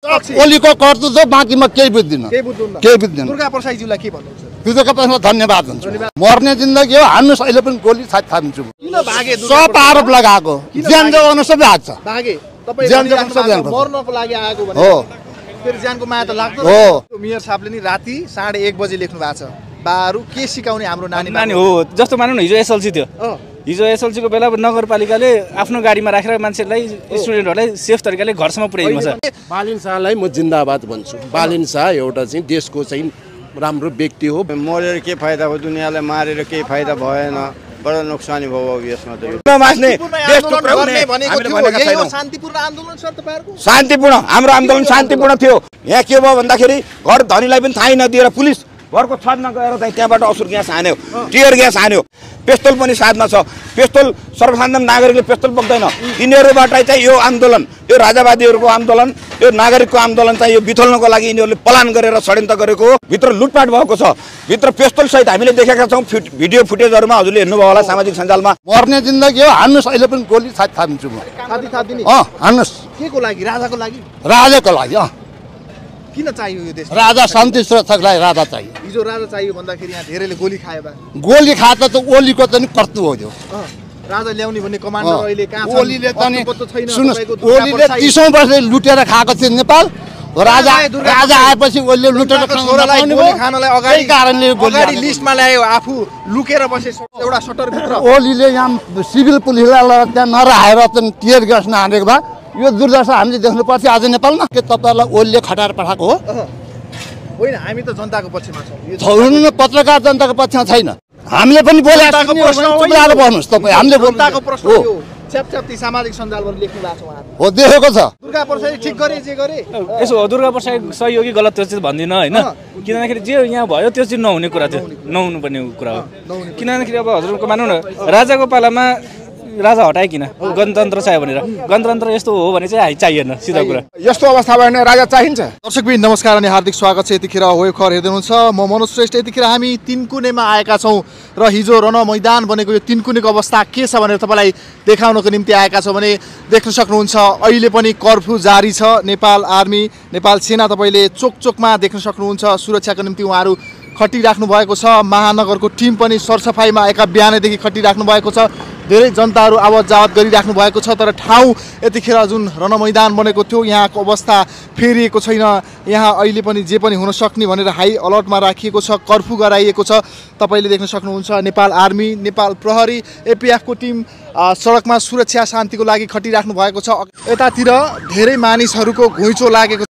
ओलीको कर्तुत्व बाँकी म केही बुझ्दिनँ केही बुझ्दिनँ दुर्गा प्रसाईज्यूलाई के भन्नुहुन्छ दुर्गा प्रसाईलाई धन्यवाद हुन्छ मर्ने जिन्दगी हो हान्नुहोस् अहिले पनि गोली थामिदिन्छु किन भागे सब आरोप लगाएको ज्यान जोगाउन सबै आएको छ भागे तपाई ज्यान जोगाउन सबै मर्नको लागि आएको भने हो फेरि ज्यानको माया त लाग्दैन हो मेयर साहबले नि राति 1:30 बजे लेख्नु भएको छ बाहरू के सिकाउने हाम्रो नानी हो जस्तो मानौँ न हिजो एसएलसी थियो हिजो एसएलसी को बेला नगरपालिकाले आफ्नो गाडीमा राखेर मान्छेलाई स्टुडेन्टहरूलाई सेफ तरिकाले घरसम्म पुर्याइदिनु छ बालिन शाहलाई म जिन्दाबाद भन्छु बालिन शाह एउटा चाहिँ देशको चाहिँ राम्रो व्यक्ति हो मरेर के फाइदा हो दुनियाँलाई मारेर केही फाइदा भएन बडा नोक्सानी भयो यसमा त शान्तिपूर्ण आन्दोलन छ तपाईहरुको शान्तिपूर्ण हाम्रो आन्दोलन शान्तिपूर्ण थियो यहाँ के भयो भन्दाखेरि घर धनीलाई पनि थाहै नदिएर पुलिस घरको छतमा गएर चाहिँ त्यहाँबाट असुर ग्यास हान्यो टियर ग्यास हान्यो पेस्तोल पनि साथमा छ पेस्तोल सर्वसाधारण नागरिकले पेस्तोल बोक्दैन यिनीहरूबाट चाहिँ यो आन्दोलन यो राजावादीहरूको आन्दोलन यो नागरिकको आन्दोलन चाहिँ यो बिथोल्नको लागि यिनीहरूले प्लान गरेर षड्यन्त्र गरेको हो भित्र लुटपाट भएको छ भित्र पेस्तोल सहित हामीले देखेका छौँ भिडियो फुटेजहरुमा हजुरले हेर्नुभयो होला सामाजिक सञ्जालमा मर्ने जिन्दगी हो हान्नुहोस् अहिले पनि गोली थामिदिन्छु म थादिने हान्नुहोस् केको लागि राजाको लागि किन चाहियो यो देश राजा शान्ति सुरक्षाको लागि राजा चाहियो हिजो राजा चाहियो भन्दाखेरि यहाँ धेरैले गोली खाए बा गोली खात त ओलीको त नि कर्तु हो त्यो राजा ल्याउने भन्ने कमान्डर अहिले कहाँ छ ओलीले त नि छैन सुन्नुस् ओलीले 30औं वर्ष लुटेर खाएको थियो नेपाल राजा आएपछि ओलीले लुटेर छोरालाई गोली खानलाई अगाडि कारणले गोली लिस्टमा ल्यायो आफू लुकेर बसे एउटा सटर भित्र ओलीले यहाँ सिभिल पुलिसलाई त्यहाँ नराखेर त टियर ग्यास नहानेको भए यो दुर्दशा हामीले देख्नु पर्थ्यो आज नेपालमा के तपाईहरुलाई ओलीले खटाएर पठाएको हो होइन हामी त जनताको पक्षमा छौँ पत्रकार जनताको पक्षमा छैन हामीले पनि बोलेको भन्नुहोस् तपाईँ हामीले जनताको प्रश्न हो च्यापच्याप्ती सामाजिक सञ्जालबाट लेख्नु भएको छ उहाँहरु हो देखेको छ दुर्गा प्रसाई ठिक गरे जे गरे यसो हो दुर्गा प्रसाई सही हो कि गलत त्यो चाहिँ भन्दिन हैन किनभने जे यहाँ भयो त्यो चाहिँ नहुने कुरा थियो नहुनु पर्ने कुरा हो किनभने अब हजुरको मानौ न राजाको पालामा राजा हटाए किन गणतन्त्र चाहियो भनेर गणतन्त्र यस्तो हो भने चाहिँ चाहिएन सिधा कुरा यस्तो अवस्था भयो भने राजा चाहिन्छ दर्शकबिन नमस्कार अनि हार्दिक स्वागत छ यतिखेर हो खबर हेर्दै हुनुहुन्छ म मनोज श्रेष्ठ यतिखेर हामी तीनकुनेमा आएका छौं र हिजो रण मैदान बनेको यो तीनकुनेको अवस्था के छ भनेर तपाईलाई देखाउनको निम्ति आएका छौं भने देख्न सक्नुहुन्छ अहिले पनि कर्फ्यू जारी छ नेपाल आर्मी नेपाल सेना तपाईले चोकचोकमा देख्न सक्नुहुन्छ सुरक्षाको निम्ति उहाँहरु खटिराख्नु भएको छ महानगरको टिम पनि सरसफाइमा एका बिहानैदेखि खटिराख्नु भएको छ धेरै जनताहरु आवत जावत गरिराख्नु भएको छ तर ठाउँ यतिखेर जुन रणमैदान बनेको थियो यहाँको अवस्था फेरिएको छैन यहाँ अहिले पनि जे पनि हुन सक्ने भनेर हाई अलर्टमा राखिएको छ कर्फ्यू गराइएको छ तपाईले देख्न सक्नुहुन्छ नेपाल आर्मी नेपाल प्रहरी एपीएफ को टिम सडकमा सुरक्षा शान्तिको लागि खटिराख्नु भएको छ यतातिर धेरै मानिसहरुको घुइँचो लागेको